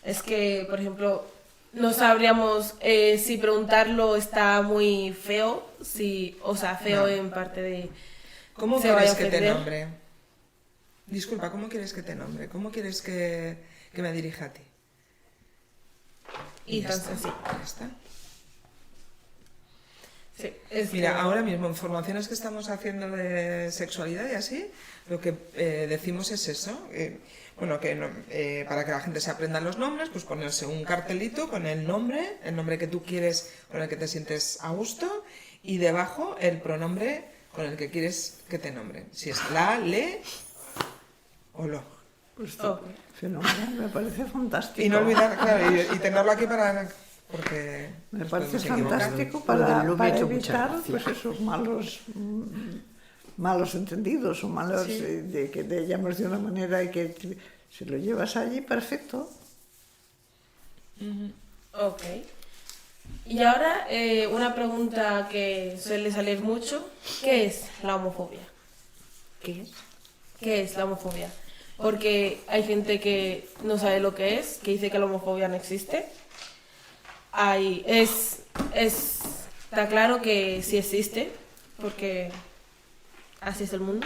Es que, por ejemplo, no sabríamos si preguntarlo está muy feo, feo en parte de... ¿Cómo se quieres vaya a que te ofender. nombre? Disculpa, ¿cómo quieres que te nombre? ¿Cómo quieres que me dirija a ti? Y ya tan está, sencillo. ya está. Sí, Mira, ahora mismo en formaciones que estamos haciendo de sexualidad y así, lo que decimos es eso. Para que la gente se aprenda los nombres, pues ponerse un cartelito con el nombre que tú quieres, con el que te sientes a gusto, y debajo el pronombre con el que quieres que te nombren. Si es la, le o lo. Pues fenomenal, me parece fantástico. Y no olvidar, claro, y tenerlo aquí porque Me nos parece podemos equivocar. fantástico Lo del look me ha para hecho mucha evitar gracia. pues, esos malos entendidos o malos de que te llamas de una manera y que si lo llevas allí, perfecto. Ok. Y ahora una pregunta que suele salir mucho, ¿qué es la homofobia? ¿Qué es? ¿Qué es la homofobia? Porque hay gente que no sabe lo que es, que dice que la homofobia no existe. Está claro que sí existe, porque así es el mundo.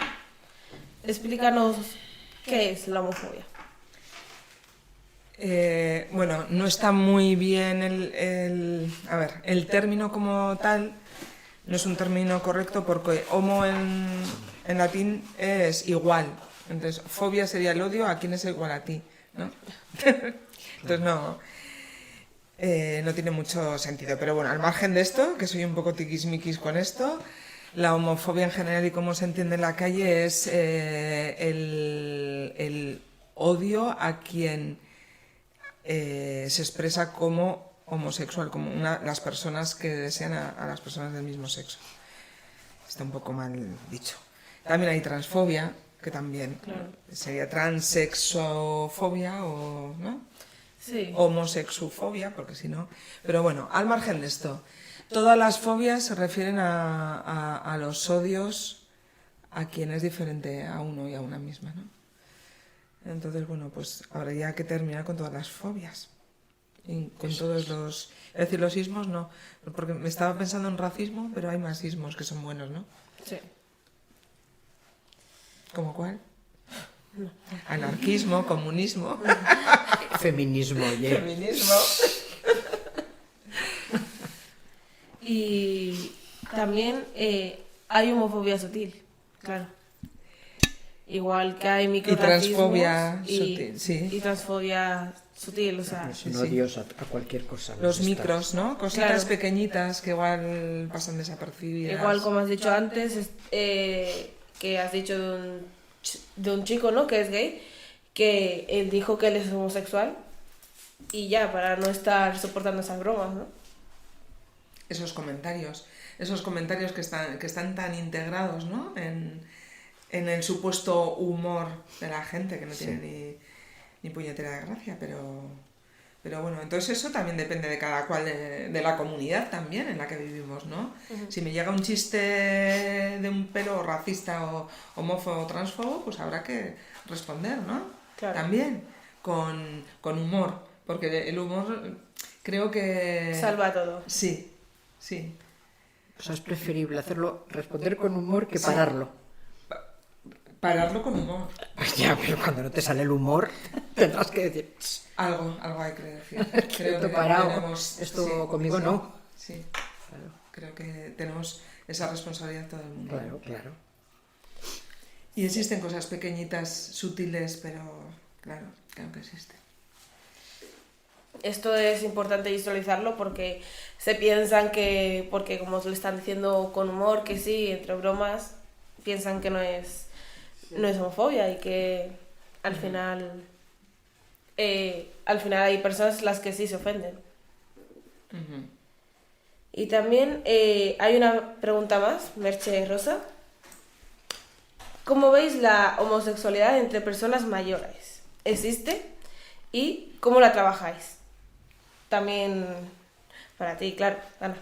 Explícanos qué es la homofobia. No está muy bien el término como tal, no es un término correcto porque homo en En latín es igual. Entonces, fobia sería el odio a quien es igual a ti, ¿no? Entonces no tiene mucho sentido. Pero bueno, al margen de esto, que soy un poco tiquismiquis con esto, la homofobia en general y cómo se entiende en la calle es el odio a quien se expresa como homosexual, como las personas que desean a las personas del mismo sexo. Está un poco mal dicho. También hay transfobia, que también sería transexofobia o, ¿no? Sí. Homosexufobia, porque si no... Pero bueno, al margen de esto, todas las fobias se refieren a los odios a quien es diferente a uno y a una misma, ¿no? Entonces, bueno, pues habría que terminar con todas las fobias. Y con todos los... Es decir, los ismos no, porque me estaba pensando en racismo, pero hay más ismos que son buenos, ¿no? Sí. ¿Cómo cuál? No. Anarquismo, comunismo, Feminismo, oye. feminismo. Y también hay homofobia sutil, claro. Igual que hay microracismos transfobia sutil, sí. y transfobia sutil, o sea, Son Sí. odios a cualquier cosa. Los estas. micros, ¿no? Cositas Claro. pequeñitas que igual pasan desapercibidas. igual como has dicho antes, que has dicho de un chico, ¿no? Que es gay, que él dijo que él es homosexual y ya, para no estar soportando esas bromas, ¿no? Esos comentarios que están tan integrados, ¿no? En el supuesto humor de la gente, que no tiene ni puñetera de gracia, pero bueno, entonces eso también depende de cada cual, de la comunidad también en la que vivimos, ¿no? Ujú. Si me llega un chiste de un pelo racista o homófobo o transfobo, pues habrá que responder, ¿no? Claro. También con humor, porque el humor creo que... Salva todo. Sí. O sea, es preferible responder con humor que Sí. pararlo. Pararlo con humor. Ya, pero cuando no te sale el humor, tendrás que decir, Algo hay que decir. Creo esto que parado, tenemos... esto conmigo no. Sí, creo que tenemos esa responsabilidad todo el mundo. Claro. Y existen cosas pequeñitas, sutiles, pero claro que existen. Esto es importante visualizarlo porque se piensan que, porque como le están diciendo con humor, que sí, entre bromas, piensan que no es homofobia y que al final hay personas las que sí se ofenden. Ujú. Y también hay una pregunta más, Merche Rosa. ¿Cómo veis la homosexualidad entre personas mayores? ¿Existe? ¿Y cómo la trabajáis? También para ti, claro, Ana.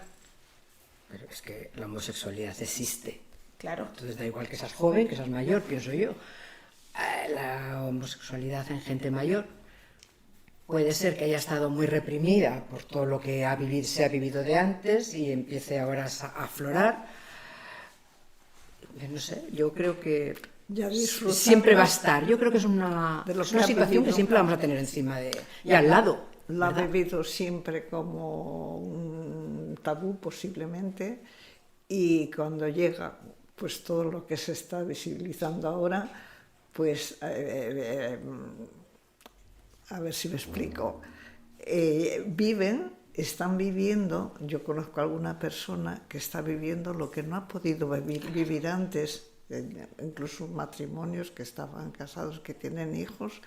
Pero es que la homosexualidad existe. Claro. Entonces da igual que seas joven, que seas mayor, pienso yo. La homosexualidad en gente mayor puede ser que haya estado muy reprimida por todo lo que se ha vivido de antes y empiece ahora a aflorar. No sé, yo creo que Ya disfrutamos siempre va a estar. Yo creo que es una de lo que ha situación que vivido. siempre vamos a tener encima y al lado. La ha ¿verdad? vivido siempre como un tabú posiblemente, y cuando llega pues todo lo que se está visibilizando ahora, pues a ver si me explico, están viviendo, yo conozco a alguna persona que está viviendo lo que no ha podido vivir antes, incluso matrimonios que estaban casados, que tienen hijos,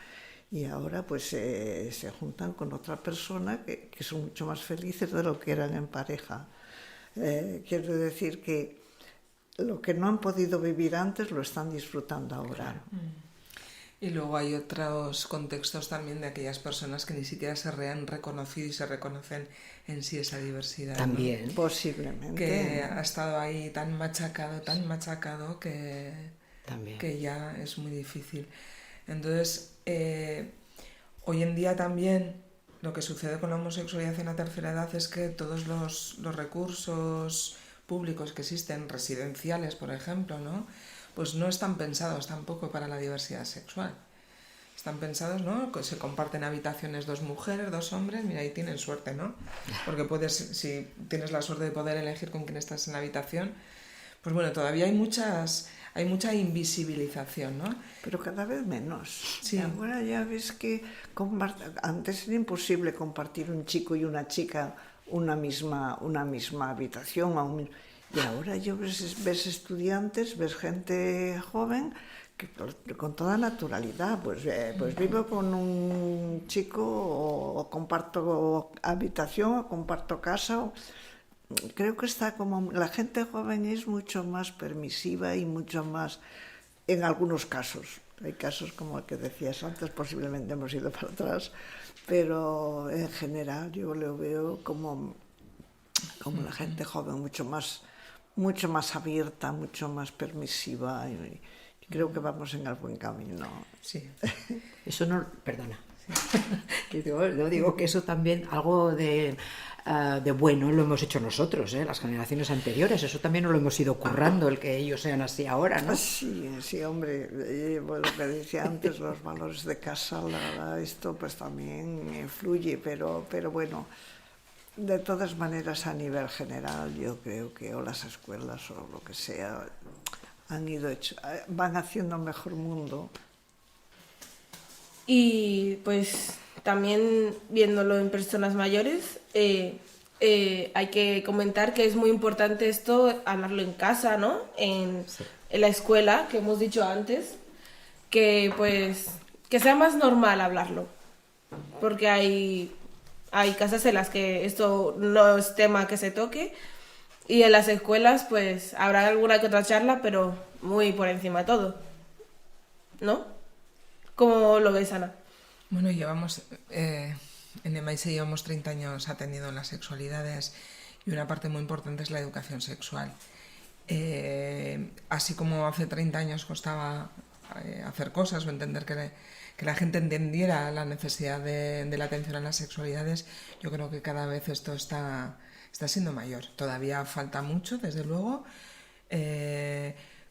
y ahora pues se juntan con otra persona que son mucho más felices de lo que eran en pareja. Quiero decir que lo que no han podido vivir antes lo están disfrutando ahora. Y luego hay otros contextos también de aquellas personas que ni siquiera se han reconocido y se reconocen en sí esa diversidad, ¿no? También. Posiblemente. Que ha estado ahí tan machacado que También. que ya es muy difícil. Entonces, hoy en día también lo que sucede con la homosexualidad en la tercera edad es que todos los recursos públicos que existen, residenciales, por ejemplo, ¿no? Pues no están pensados tampoco para la diversidad sexual. Están pensados, ¿no? Que se comparten habitaciones 2 mujeres, 2 hombres, mira, ahí tienen suerte, ¿no? Porque si tienes la suerte de poder elegir con quién estás en la habitación, pues bueno, todavía hay hay mucha invisibilización, ¿no? Pero cada vez menos. Sí. Ahora ya ves que antes era imposible compartir un chico y una chica una misma habitación. Y ahora ves estudiantes, ves gente joven que con toda naturalidad, pues vivo con un chico o comparto habitación o comparto casa. Creo que está como la gente joven es mucho más permisiva y mucho más, en algunos casos. Hay casos como el que decías antes, posiblemente hemos ido para atrás, pero en general yo lo veo como la gente joven mucho más abierta, mucho más permisiva, y creo que vamos en el buen camino. Sí. Eso no, perdona. Yo digo que eso también, algo de bueno lo hemos hecho nosotros, las generaciones anteriores. Eso también nos lo hemos ido currando, el que ellos sean así ahora, ¿no? Sí, hombre, lo que decía antes, los valores de casa, esto pues también influye, pero bueno, de todas maneras a nivel general yo creo que o las escuelas o lo que sea van haciendo un mejor mundo. Y pues también viéndolo en personas mayores, hay que comentar que es muy importante esto, hablarlo en casa, ¿no? En la escuela, que hemos dicho antes, que pues que sea más normal hablarlo, porque hay casas en las que esto no es tema que se toque, y en las escuelas pues habrá alguna que otra charla, pero muy por encima de todo, ¿no? ¿Cómo lo ves, Ana? Bueno, en EMAISE llevamos 30 años atendiendo las sexualidades, y una parte muy importante es la educación sexual. Así como hace 30 años costaba hacer cosas o entender que la gente entendiera la necesidad de la atención a las sexualidades, yo creo que cada vez esto está siendo mayor. Todavía falta mucho, desde luego,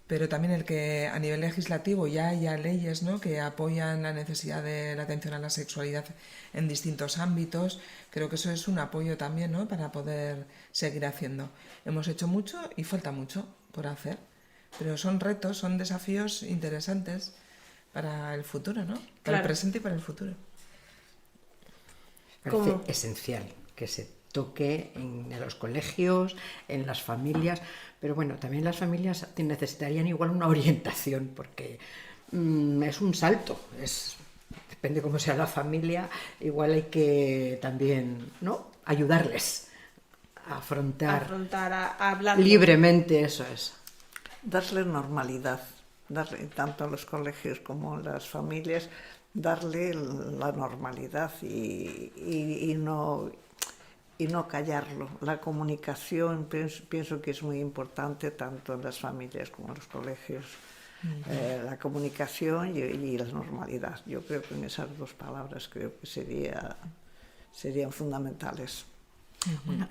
pero también el que a nivel legislativo ya haya leyes, ¿no?, que apoyan la necesidad de la atención a la sexualidad en distintos ámbitos, creo que eso es un apoyo también, ¿no?, para poder seguir haciendo. Hemos hecho mucho y falta mucho por hacer, pero son retos, son desafíos interesantes para el futuro, ¿no? Para el presente y para el futuro. Parece esencial que se toque en los colegios, en las familias, pero bueno, también las familias necesitarían igual una orientación, porque es un salto, depende cómo sea la familia, igual hay que también, ¿no?, ayudarles a afrontar a hablar libremente, eso es. Darle normalidad, tanto a los colegios como a las familias, darle la normalidad y no callarlo. La comunicación pienso que es muy importante tanto en las familias como en los colegios. La comunicación y la normalidad. Yo creo que en esas dos palabras creo que serían fundamentales.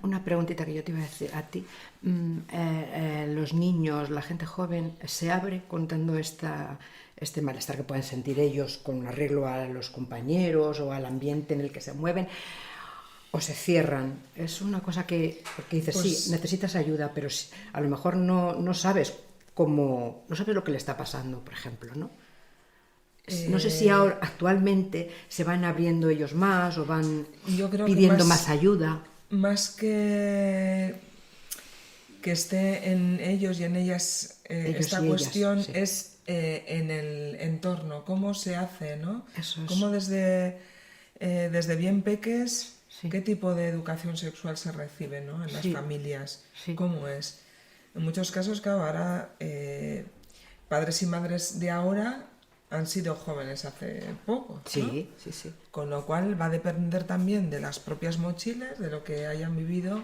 Una preguntita que yo te iba a decir a ti. Los niños, la gente joven, ¿se abre contando este malestar que pueden sentir ellos con arreglo a los compañeros o al ambiente en el que se mueven? ¿O se cierran? Es una cosa porque dices, pues, sí, necesitas ayuda, pero a lo mejor no sabes no sabes lo que le está pasando, por ejemplo, ¿no? No sé si ahora, actualmente, se van abriendo ellos más o van pidiendo más ayuda. Más que esté en ellos y en ellas, esta cuestión ellas, sí, es en el entorno, cómo se hace, ¿no? Eso es. Cómo desde bien peques, sí, qué tipo de educación sexual se recibe, ¿no?, en las familias, sí, cómo es. En muchos casos, claro, ahora padres y madres de ahora han sido jóvenes hace poco, ¿no? Sí, sí, sí. Con lo cual va a depender también de las propias mochilas, de lo que hayan vivido,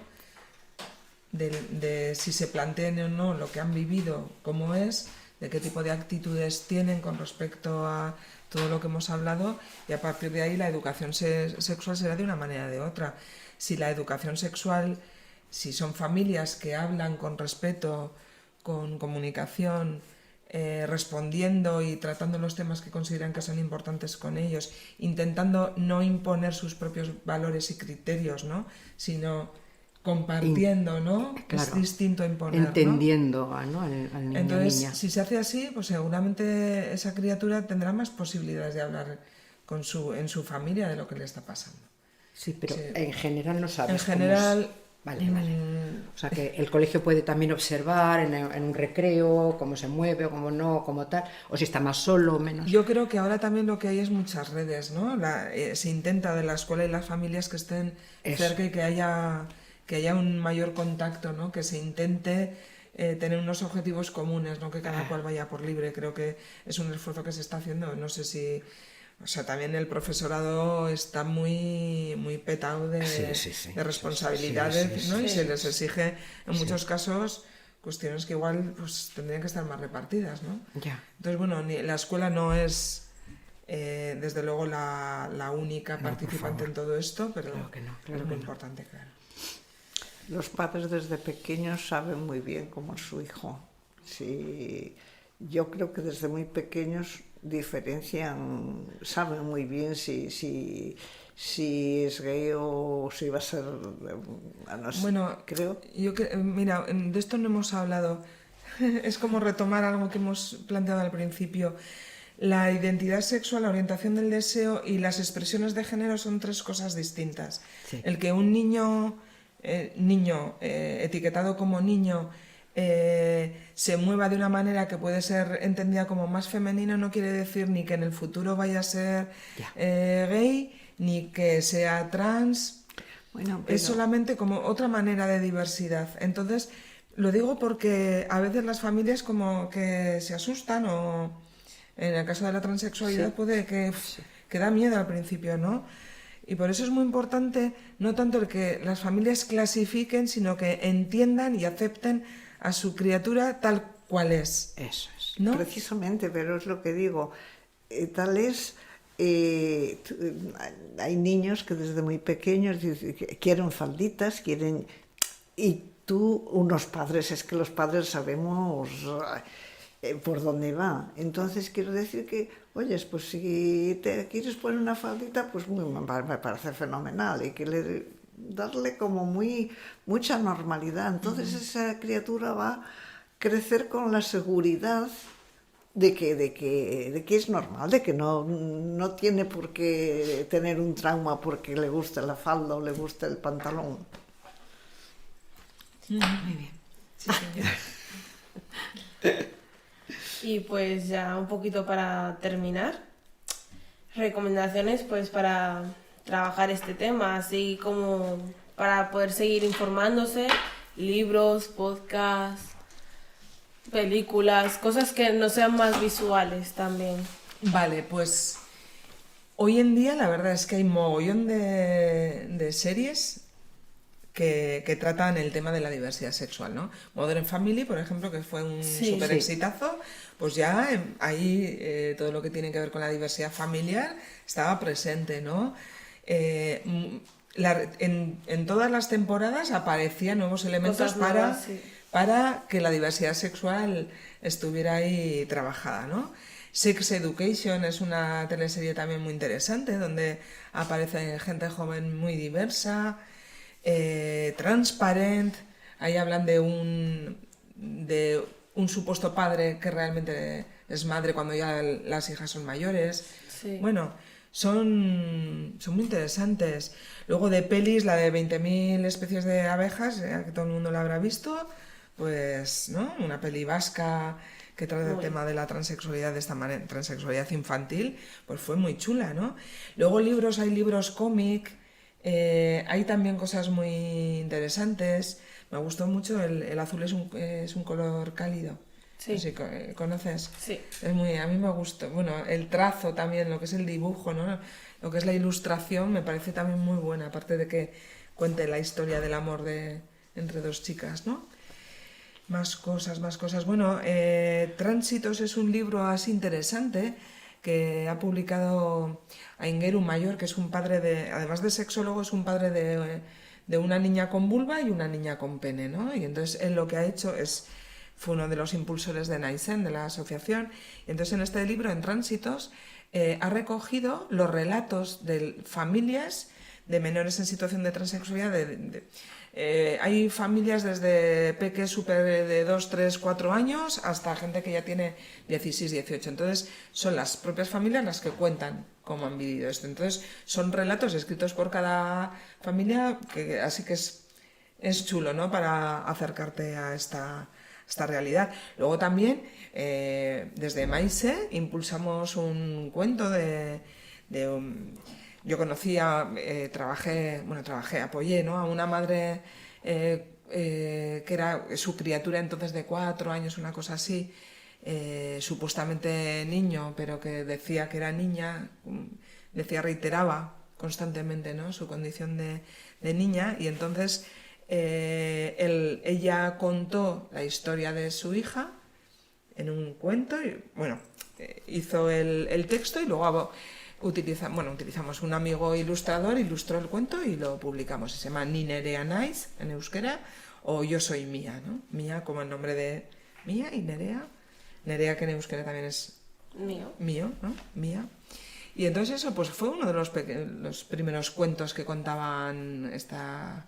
de si se planteen o no lo que han vivido, cómo es, de qué tipo de actitudes tienen con respecto a todo lo que hemos hablado, y a partir de ahí la educación sexual será de una manera o de otra. Si la educación sexual, si son familias que hablan con respeto, con comunicación, respondiendo y tratando los temas que consideran que son importantes con ellos, intentando no imponer sus propios valores y criterios, ¿no?, sino compartiendo, ¿no? Claro, es distinto a imponer, ¿no? entendiendo, ¿no? al niño Entonces, o niña. si se hace así, pues seguramente esa criatura tendrá más posibilidades de hablar en su familia de lo que le está pasando. Sí, pero Sí. en general no sabes En general, Vale. O sea, que el colegio puede también observar en un recreo cómo se mueve o cómo no, cómo tal, o si está más solo o menos. yo creo que ahora también lo que hay es muchas redes, ¿no? Se intenta de la escuela y las familias que estén Eso. cerca y que haya un mayor contacto, ¿no? Que se intente tener unos objetivos comunes, no que cada cual vaya por libre. Creo que es un esfuerzo que se está haciendo. No sé si... O sea, también el profesorado está muy, muy petado de responsabilidades, Sí, ¿no? Y sí. se les exige, en muchos casos, cuestiones que igual pues tendrían que estar más repartidas, ¿no? Ya. Entonces, bueno, la escuela no es, desde luego, la única participante en todo esto, pero Claro que no, es claro muy que no. importante, claro. Los padres desde pequeños saben muy bien cómo es su hijo. Sí, yo creo que desde muy pequeños diferencian, saben muy bien si es gay o si va a ser... No sé, Bueno, creo. mira, de esto no hemos hablado. Es como retomar algo que hemos planteado al principio. La identidad sexual, la orientación del deseo y las expresiones de género son tres cosas distintas. Sí. El que un niño etiquetado como niño se mueva de una manera que puede ser entendida como más femenina no quiere decir ni que en el futuro vaya a ser gay, ni que sea trans. Bueno, Es solamente como otra manera de diversidad. Entonces, lo digo porque a veces las familias como que se asustan o en el caso de la transexualidad puede que da miedo al principio, ¿no? Y por eso es muy importante no tanto el que las familias clasifiquen, sino que entiendan y acepten a su criatura tal cual es, Eso es. ¿no? Precisamente, pero es lo que digo. Tal es... hay niños que desde muy pequeños quieren falditas, quieren... Y tú, unos padres, es que los padres sabemos por dónde va. Entonces quiero decir que, oyes, pues si te quieres poner una faldita, pues me parece fenomenal. Y que darle como mucha normalidad. Entonces esa criatura va a crecer con la seguridad de que es normal, de que no tiene por qué tener un trauma porque le gusta la falda o le gusta el pantalón. Muy bien. Sí, Y pues ya un poquito para terminar, recomendaciones pues para trabajar este tema, así como para poder seguir informándose, libros, podcasts, películas, cosas que no sean más visuales también. Vale, pues hoy en día la verdad es que hay mogollón de series que tratan el tema de la diversidad sexual, ¿no? Modern Family, por ejemplo, que fue un súper exitazo, pues ya ahí todo lo que tiene que ver con la diversidad familiar estaba presente, ¿no? En todas las temporadas aparecían nuevos elementos Cosas nuevas, para que la diversidad sexual estuviera ahí trabajada, ¿no? Sex Education es una teleserie también muy interesante, donde aparece gente joven muy diversa. Transparent, ahí hablan de un supuesto padre que realmente es madre cuando ya las hijas son mayores. Sí. Bueno, son muy interesantes. Luego de pelis, la de 20.000 especies de abejas, que todo el mundo la habrá visto, pues, ¿no? Una peli vasca que trata el tema de la transexualidad de esta manera, transexualidad infantil, pues fue muy chula, ¿no? Luego libros, hay libros cómic. Hay también cosas muy interesantes. Me gustó mucho el azul es un color cálido. Sí. No sé si conoces. Sí. A mí me gustó. Bueno, el trazo también, lo que es el dibujo, ¿no? Lo que es la ilustración me parece también muy buena, aparte de que cuente la historia del amor entre dos chicas, ¿no? Más cosas. Bueno, Tránsitos es un libro así interesante que ha publicado Aingeru Mayor, que es un padre además de sexólogo, es un padre de una niña con vulva y una niña con pene, ¿no? Y entonces él lo que ha hecho fue uno de los impulsores de Naisen, de la asociación, y entonces en este libro, en Tránsitos, ha recogido los relatos de familias de menores en situación de transexualidad. Hay familias desde peques súper de 2, 3, 4 años hasta gente que ya tiene 16, 18. Entonces son las propias familias las que cuentan cómo han vivido esto. Entonces son relatos escritos por cada familia, así que es chulo, ¿no?, para acercarte a esta realidad. Luego también desde Maise impulsamos un cuento yo apoyé, ¿no?, a una madre que era su criatura entonces de 4 años, una cosa así, supuestamente niño, pero que decía que era niña, reiteraba constantemente, ¿no?, su condición de niña, y entonces ella contó la historia de su hija en un cuento y, bueno, hizo el texto, y luego utilizamos un amigo ilustrador, ilustró el cuento y lo publicamos. Se llama Ni Nerea Naiz en euskera, o Yo soy Mía, ¿no? Mía como el nombre de Mía, y Nerea que en euskera también es mío, ¿no? Mía. Y entonces eso pues fue uno de los primeros cuentos que contaban esta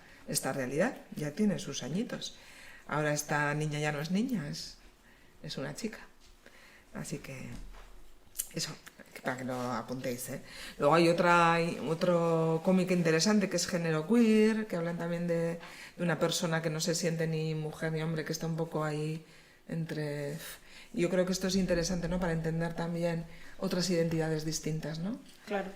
realidad. Ya tiene sus añitos. Ahora esta niña ya no es niña, es una chica. Así que eso, para que lo apuntéis, ¿eh? Luego hay otro cómic interesante que es Género Queer, que hablan también de una persona que no se siente ni mujer ni hombre, que está un poco ahí entre... Yo creo que esto es interesante, ¿no?, para entender también otras identidades distintas, ¿no? Claro.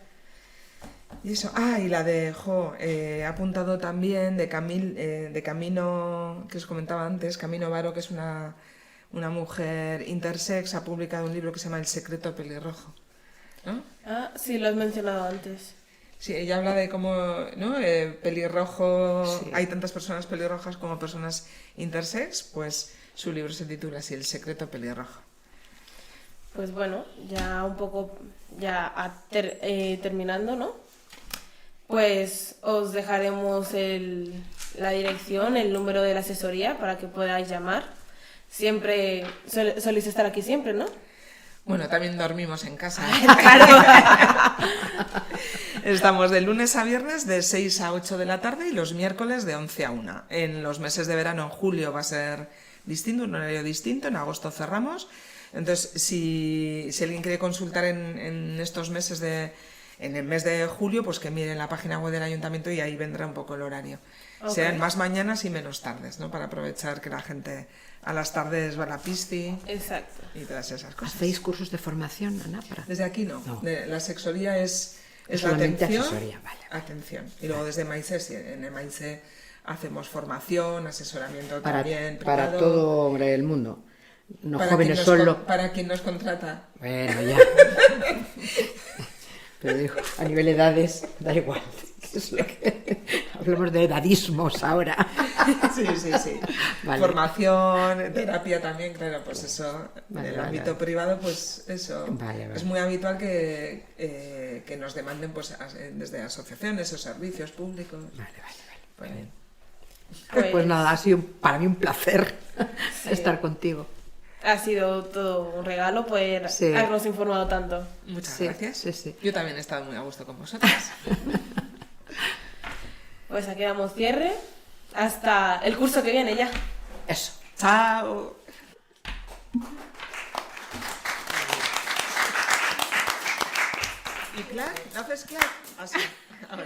Y eso, y la de he apuntado también de Camino, que os comentaba antes, Camino Varo, que es una mujer intersex, ha publicado un libro que se llama El secreto pelirrojo, ¿no? Sí, lo has mencionado antes. Sí, ella habla de cómo, ¿no?, pelirrojo, Sí. Hay tantas personas pelirrojas como personas intersex, pues su libro se titula así, El secreto pelirrojo. Pues bueno, ya un poco terminando, ¿no? Pues os dejaremos la dirección, el número de la asesoría para que podáis llamar. Siempre soléis estar aquí siempre, ¿no? Bueno, también dormimos en casa. Claro. Estamos de lunes a viernes de 6 a 8 de la tarde y los miércoles de 11 a 1. En los meses de verano, en julio, va a ser distinto, un horario distinto. En agosto cerramos. Entonces, si alguien quiere consultar en estos meses en el mes de julio, pues que mire en la página web del ayuntamiento y ahí vendrá un poco el horario. Okay. Serán más mañanas y menos tardes, ¿no? Para aprovechar que la gente a las tardes va a la pisti. Exacto. Y todas esas cosas. ¿Hacéis cursos de formación, Ana? Desde aquí no. No. La sexología es la solamente atención. asesoría, vale. Atención. Y luego desde Maise, sí, en el Maise hacemos formación, asesoramiento también, para privado. todo el mundo. No Para jóvenes quien solo. para quien nos contrata. Bueno, ya. Pero digo, a nivel de edades, da igual. Es lo que... Hablamos de edadismos ahora. Sí. Vale. Formación, terapia también, claro, pues eso. Vale, en el vale, ámbito vale. privado, pues eso. Vale. Es muy habitual que nos demanden pues desde asociaciones o servicios públicos. Vale. Pues bien. Pues nada, ha sido para mí un placer Sí. estar contigo. Ha sido todo un regalo poder Sí. habernos informado tanto. Muchas Sí, gracias. sí. Yo también he estado muy a gusto con vosotras. Pues aquí damos cierre. Hasta el curso que viene ya. Eso. Chao. ¿Y clap? ¿Haces clap? Así. Ahora.